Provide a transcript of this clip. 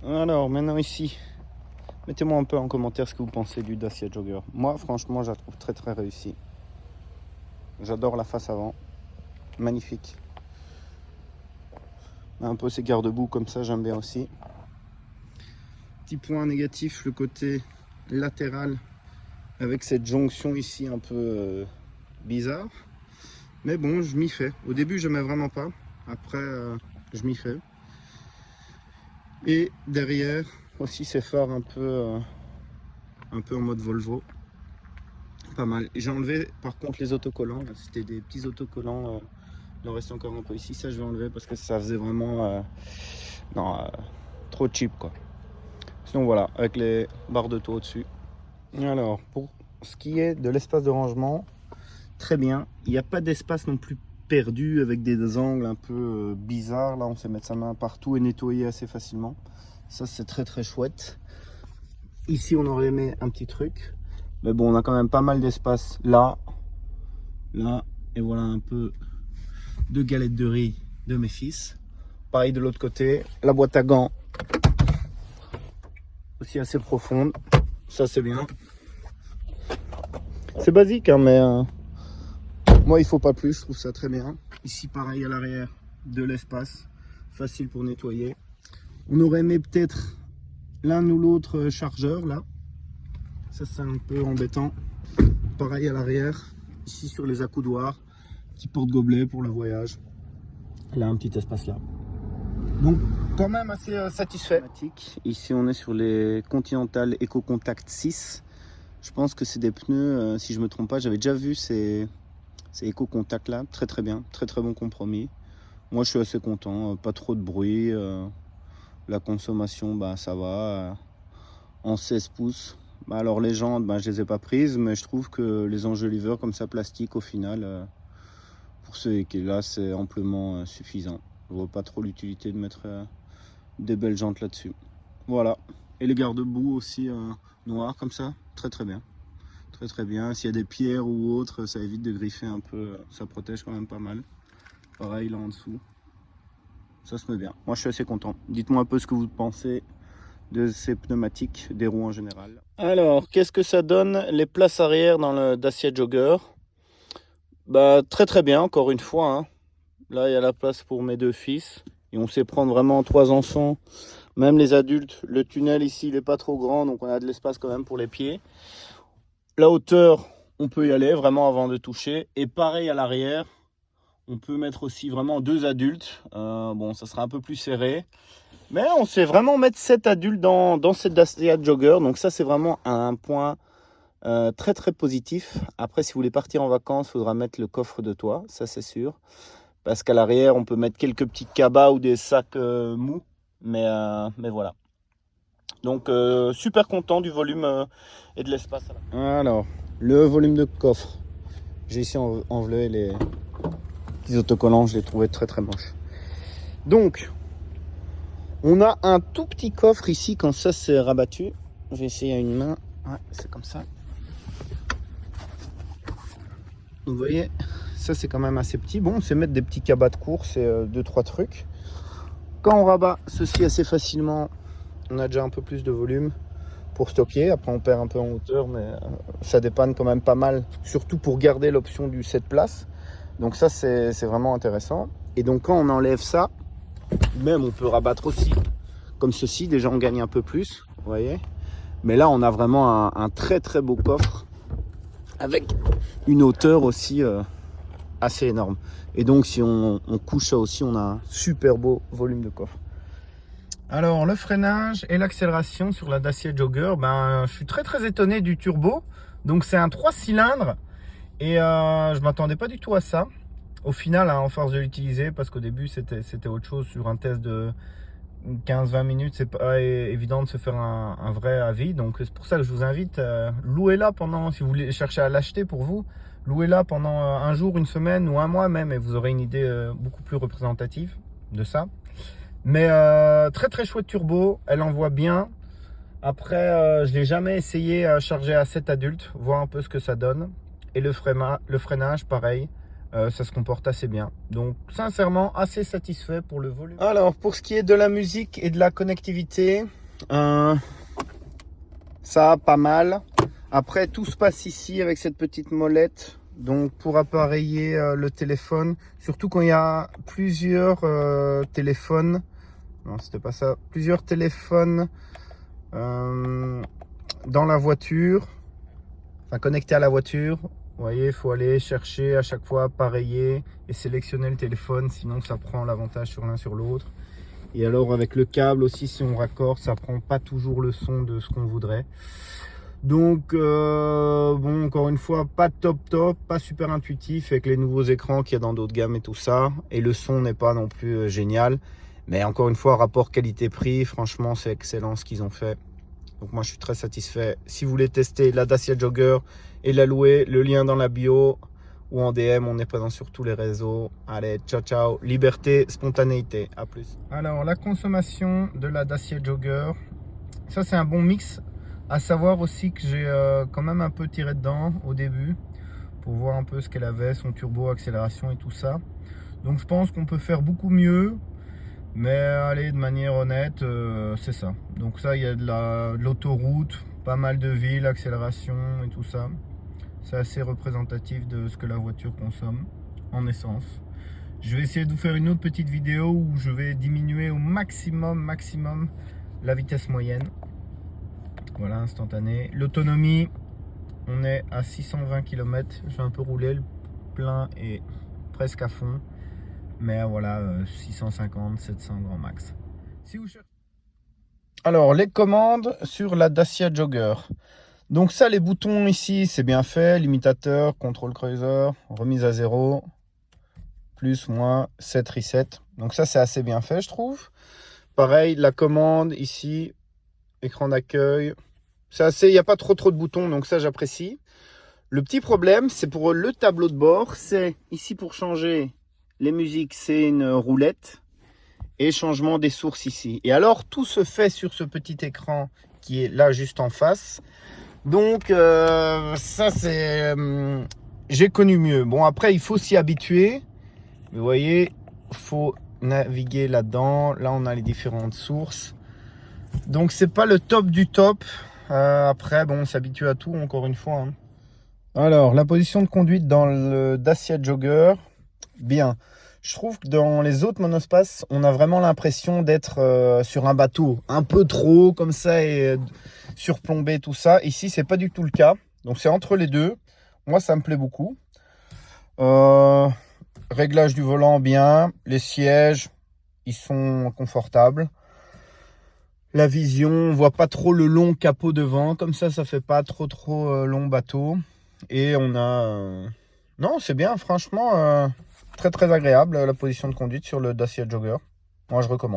Alors maintenant ici, mettez-moi un peu en commentaire ce que vous pensez du Dacia Jogger. Moi franchement je la trouve très très réussie. J'adore la face avant, magnifique. Un peu ces garde-boue comme ça, j'aime bien aussi. Petit point négatif, le côté latéral avec cette jonction ici un peu bizarre. Mais bon, je m'y fais. Au début, je n'aimais vraiment pas. Après, je m'y fais. Et derrière, aussi ces phares un peu en mode Volvo. Pas mal. J'ai enlevé par contre les autocollants. C'était des petits autocollants. Il en reste encore un peu ici. Ça, je vais enlever parce que ça faisait vraiment trop cheap, quoi. Sinon, voilà, avec les barres de taux au-dessus. Alors, pour ce qui est de l'espace de rangement, très bien. Il n'y a pas d'espace non plus perdu avec des angles un peu bizarres. Là, on sait mettre sa main partout et nettoyer assez facilement. Ça, c'est très très chouette. Ici, on aurait aimé un petit truc. Mais bon, on a quand même pas mal d'espace là. Là, et voilà un peu de galettes de riz de mes fils. Pareil de l'autre côté. La boîte à gants. Aussi assez profonde. Ça, c'est bien. C'est basique, hein, mais moi, il faut pas plus. Je trouve ça très bien. Ici, pareil à l'arrière, de l'espace. Facile pour nettoyer. On aurait aimé peut-être l'un ou l'autre chargeur, là. Ça, c'est un peu embêtant. Pareil à l'arrière. Ici, sur les accoudoirs. Petit porte-gobelet pour le voyage. Là, un petit espace là. Donc, quand même assez satisfait. Ici, on est sur les Continental EcoContact 6. Je pense que c'est des pneus, si je me trompe pas, j'avais déjà vu ces EcoContact là. Très très bien, très très bon compromis. Moi, je suis assez content. Pas trop de bruit. La consommation, bah, ça va. En 16 pouces. Bah, alors, les jantes, bah, je les ai pas prises, mais je trouve que les enjoliveurs comme ça, plastique, au final, pour ce véhicule-là, c'est amplement suffisant. Je vois pas trop l'utilité de mettre des belles jantes là-dessus. Voilà. Et les garde-boue aussi noirs comme ça, très très bien. Très très bien. S'il y a des pierres ou autres, ça évite de griffer un peu. Ça protège quand même pas mal. Pareil là en dessous. Ça se met bien. Moi je suis assez content. Dites-moi un peu ce que vous pensez de ces pneumatiques, des roues en général. Alors, qu'est-ce que ça donne les places arrière dans le Dacia Jogger? Bah très très bien, encore une fois, hein. Là, il y a la place pour mes deux fils. Et on sait prendre vraiment 3 enfants, même les adultes. Le tunnel ici, il n'est pas trop grand, donc on a de l'espace quand même pour les pieds. La hauteur, on peut y aller vraiment avant de toucher. Et pareil à l'arrière, on peut mettre aussi vraiment 2 adultes. Bon, ça sera un peu plus serré. Mais on sait vraiment mettre 7 adultes dans cette Dacia Jogger. Donc ça, c'est vraiment un point très très positif. Après, si vous voulez partir en vacances, il faudra mettre le coffre de toit, ça c'est sûr. Parce qu'à l'arrière, on peut mettre quelques petits cabas ou des sacs mous. Mais voilà. Donc, super content du volume et de l'espace. Alors, le volume de coffre. J'ai ici enlevé les petits autocollants. Je les trouvais très très moches. Donc, on a un tout petit coffre ici quand ça s'est rabattu. Je vais essayer à une main. Ouais, c'est comme ça. Vous voyez, ça c'est quand même assez petit. Bon, on sait mettre des petits cabas de course et 2-3 trucs. Quand on rabat ceci assez facilement, on a déjà un peu plus de volume pour stocker. Après, on perd un peu en hauteur, mais ça dépanne quand même pas mal, surtout pour garder l'option du 7 places. Donc ça, c'est vraiment intéressant. Et donc, quand on enlève ça, même on peut rabattre aussi comme ceci. Déjà, on gagne un peu plus, vous voyez. Mais là, on a vraiment un très très beau coffre avec une hauteur aussi assez énorme. Et donc, si on couche ça aussi, on a un super beau volume de coffre. Alors, le freinage et l'accélération sur la Dacia Jogger, je suis très très étonné du turbo. Donc, c'est un 3 cylindres et je m'attendais pas du tout à ça. Au final, hein, en force de l'utiliser, parce qu'au début, c'était autre chose. Sur un test de 15-20 minutes, c'est pas évident de se faire un vrai avis. Donc, c'est pour ça que je vous invite, louez-la pendant, si vous voulez chercher à l'acheter pour vous, louez-la pendant un jour, une semaine ou un mois même, et vous aurez une idée beaucoup plus représentative de ça. Mais très très chouette turbo, elle envoie bien. Après, je l'ai jamais essayé à charger à 7 adultes, voir un peu ce que ça donne. Et le freinage, pareil, Ça se comporte assez bien. Donc sincèrement assez satisfait pour le volume. Alors pour ce qui est de la musique et de la connectivité, ça pas mal. Après tout se passe ici avec cette petite molette. Donc pour appareiller le téléphone, surtout quand il y a plusieurs téléphones. Non, c'était pas ça. Plusieurs téléphones dans la voiture, enfin connectés à la voiture. Vous voyez, il faut aller chercher à chaque fois, appareiller et sélectionner le téléphone, sinon ça prend l'avantage sur l'un sur l'autre. Et alors avec le câble aussi, si on raccorde, ça prend pas toujours le son de ce qu'on voudrait. Donc bon, encore une fois, pas top, pas super intuitif avec les nouveaux écrans qu'il y a dans d'autres gammes et tout ça. Et le son n'est pas non plus génial. Mais encore une fois, rapport qualité-prix, franchement, c'est excellent ce qu'ils ont fait. Donc moi, je suis très satisfait. Si vous voulez tester la Dacia Jogger et la louer, le lien dans la bio ou en DM, on est présent sur tous les réseaux. Allez, ciao, ciao. Liberté, spontanéité. À plus. Alors, la consommation de la Dacia Jogger, ça, c'est un bon mix. À savoir aussi que j'ai quand même un peu tiré dedans au début pour voir un peu ce qu'elle avait, son turbo, accélération et tout ça. Donc, je pense qu'on peut faire beaucoup mieux. Mais allez, de manière honnête, c'est ça. Donc ça, il y a de l'autoroute, pas mal de villes, accélération et tout ça. C'est assez représentatif de ce que la voiture consomme en essence. Je vais essayer de vous faire une autre petite vidéo où je vais diminuer au maximum la vitesse moyenne. Voilà, instantané. L'autonomie, on est à 620 km. Je vais un peu rouler, le plein est presque à fond. Mais voilà, 650, 700 grand max. Si vous cherchez... Alors, les commandes sur la Dacia Jogger. Donc ça, les boutons ici, c'est bien fait. Limitateur, contrôle cruiser, remise à zéro, plus, moins, set, reset. Donc ça, c'est assez bien fait, je trouve. Pareil, la commande ici, écran d'accueil. C'est assez, il n'y a pas trop de boutons, donc ça, j'apprécie. Le petit problème, c'est pour le tableau de bord. C'est ici pour changer... Les musiques, c'est une roulette et changement des sources ici. Et alors, tout se fait sur ce petit écran qui est là juste en face. Donc, ça, c'est... j'ai connu mieux. Bon, après, il faut s'y habituer. Vous voyez, il faut naviguer là-dedans. Là, on a les différentes sources. Donc, c'est pas le top du top. Après, bon, on s'habitue à tout, encore une fois. Hein. Alors, la position de conduite dans le Dacia Jogger... Bien, je trouve que dans les autres monospaces, on a vraiment l'impression d'être sur un bateau un peu trop comme ça et surplombé tout ça. Ici, c'est pas du tout le cas. Donc c'est entre les deux. Moi, ça me plaît beaucoup. Réglage du volant bien. Les sièges, ils sont confortables. La vision, on voit pas trop le long capot devant. Comme ça fait pas trop long bateau. Et on a... Non, c'est bien, franchement... Très agréable la position de conduite sur le Dacia Jogger. Moi je recommande.